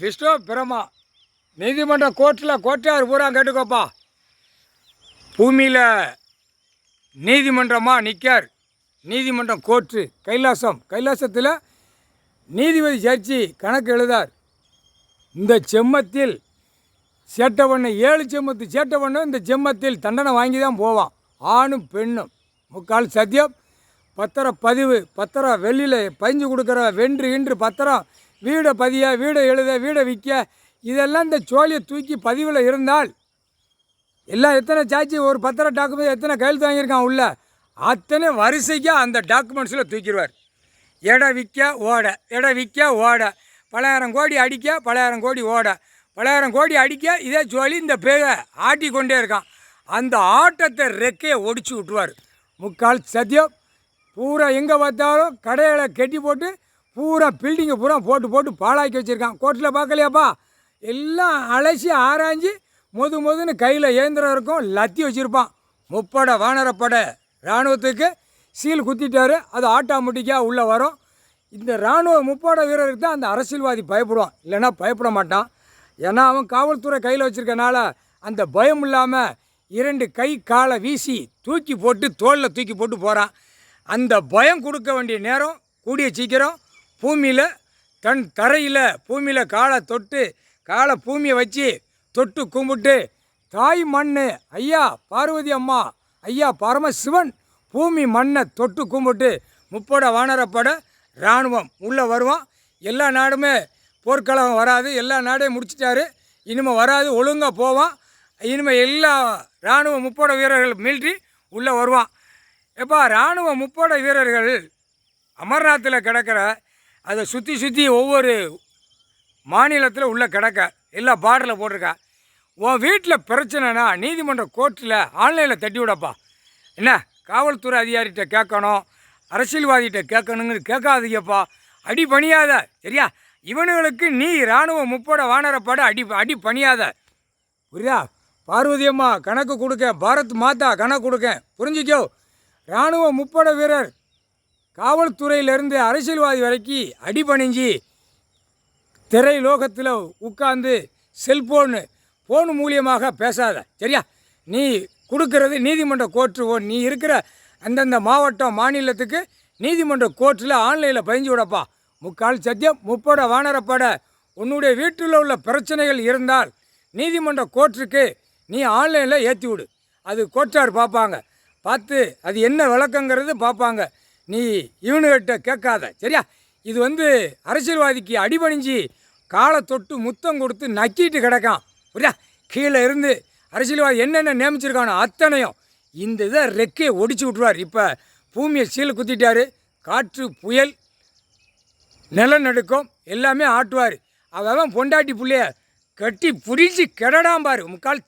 விஷ்ணு பிரமா நீதிமன்ற கோர்ட்டார் பூரா கேட்டுக்கோப்பா. பூமியில் நீதிமன்றமாக நிற்கார். நீதிமன்றம் கோர்ட்டு கைலாசத்தில் நீதிபதி ஜட்ஜி கணக்கு எழுதார். இந்த செம்மத்தில் சேட்டவண்ணு 7 செம்மத்து சேட்டவண்ணு இந்த செம்மத்தில் தண்டனை வாங்கி தான் போவான். ஆணும் பெண்ணும் முக்கால் சத்தியம். பத்திரம் பதிவு, பத்திரம் வெளியில் பதிஞ்சு கொடுக்குற வென்று இன்று பத்திரம், வீடை பதிய, வீடை எழுத, வீடை விற்க, இதெல்லாம் இந்த சோழியை தூக்கி பதிவில் இருந்தால் எல்லாம் எத்தனை சாட்சி ஒரு பத்திரம் டாக்குமெண்ட் எத்தனை கையெழுத்து வாங்கியிருக்கான் உள்ள அத்தனை வரிசைக்கு அந்த டாக்குமெண்ட்ஸில் தூக்கிடுவார். இடம் விற்க ஓட, பலாயிரம் கோடி அடிக்க, பலாயிரம் கோடி ஓட, பலாயிரம் கோடி அடிக்க, இதே சொல்லி இந்த பேரை ஆட்டி கொண்டே இருக்கான். அந்த ஆட்டத்தை ரெக்கையை ஒடிச்சு விட்டுருவார். முக்கால் சத்தியம். பூரா எங்கே பார்த்தாலும் கடைகளை கட்டி போட்டு பூரா பில்டிங்கை பூரா போட்டு பாழாக்கி வச்சுருக்கான். கோர்ட்டில் பார்க்கலையாப்பா? எல்லாம் அலசி ஆராய்ஞ்சி மொதுன்னு கையில் இயந்திரம் இருக்கும், லத்தி வச்சுருப்பான். முப்படை வானரப்படை இராணுவத்துக்கு சீல் குத்திட்டாரு. அது ஆட்டோமேட்டிக்காக உள்ளே வரும். இந்த இராணுவ முப்படை வீரருக்கு தான் அந்த அரசியல்வாதி பயப்படுவான், இல்லைன்னா பயப்பட மாட்டான். ஏன்னா அவன் காவல்துறை கையில் வச்சுருக்கனால அந்த பயம் இல்லாமல் 2 கை காலை வீசி தூக்கி போட்டு தோளில் தூக்கி போட்டு போகிறான். அந்த பயம் கொடுக்க வேண்டிய நேரம் கூடிய சீக்கிரம் பூமியில் தரையில் பூமியில் காலை பூமியை வச்சு தொட்டு கும்பிட்டு தாய் மண் ஐயா பார்வதி அம்மா, ஐயா பரமசிவன் பூமி மண்ணை தொட்டு கும்பிட்டு முப்படை வானரப்படை இராணுவம் உள்ளே வருவான். எல்லா நாடுமே போர்க்களம் வராது, எல்லா நாடையும் முடிச்சிட்டாரு, இனிமேல் வராது, ஒழுங்காக போவான். இனிமேல் எல்லா இராணுவ முப்படை வீரர்கள் மிலிட்ரி உள்ளே வருவான். எப்போ இராணுவ முப்படை வீரர்கள் அமர்நாத்தில் கிடக்கிற அதை சுற்றி ஒவ்வொரு மாநிலத்தில் உள்ளே கிடக்க எல்லா பார்டரில் போட்டிருக்கா. உன் வீட்டில் பிரச்சனைனா நீதிமன்ற கோர்ட்டில் ஆன்லைனில் தட்டி விடப்பா. என்ன காவல்துறை அதிகாரிகிட்ட கேட்கணும், அரசியல்வாதிகிட்ட கேட்கணுங்கிறது கேட்காதீங்கப்பா. அடி பணியாத, சரியா? இவனுங்களுக்கு நீ இராணுவ முப்படை வானரப்பட அடி பணியாத, புரியுதா? பார்வதி அம்மா கணக்கு கொடுக்க, பாரத் மாதா கணக்கு கொடுக்க, புரிஞ்சிக்கோ. இராணுவ முப்படை வீரர் காவல்துறையிலேருந்து அரசியல்வாதி வரைக்கும் அடிபணிஞ்சு திரை லோகத்தில் உட்கார்ந்து ஃபோனு மூலியமாக பேசாத, சரியா? நீ கொடுக்கறது நீதிமன்ற கோர்ட்டு, நீ இருக்கிற அந்தந்த மாவட்டம் மாநிலத்துக்கு நீதிமன்ற கோர்ட்டில் ஆன்லைனில் பதிஞ்சு விடப்பா. முக்கால் சத்தியம். முப்படை வானரப்படை உன்னுடைய வீட்டில் உள்ள பிரச்சனைகள் இருந்தால் நீதிமன்ற கோர்ட்டுக்கு நீ ஆன்லைனில் ஏற்றி விடு. அது கோர்ட்டார் பார்ப்பாங்க, பார்த்து அது என்ன விளக்கங்கிறது பார்ப்பாங்க. நீ இவனுகிட்ட கேட்காத, சரியா? இது அரசியல்வாதிக்கு அடிபணிஞ்சு காலை தொட்டு முத்தம் கொடுத்து நக்கிட்டு கிடக்கான், புரியா? கீழே இருந்து அரசியல்வாதி என்னென்ன நியமிச்சிருக்கானோ அத்தனையும் இந்த இதை ரெக்கையை ஒடிச்சு விட்ருவார். இப்போ பூமியை சீல் குத்திட்டாரு. காற்று, புயல், நிலநடுக்கம் எல்லாமே ஆட்டுவார். அவன் பொண்டாட்டி புள்ளைய கட்டி பிடிச்சி கிடடாம்பார். முக்கால்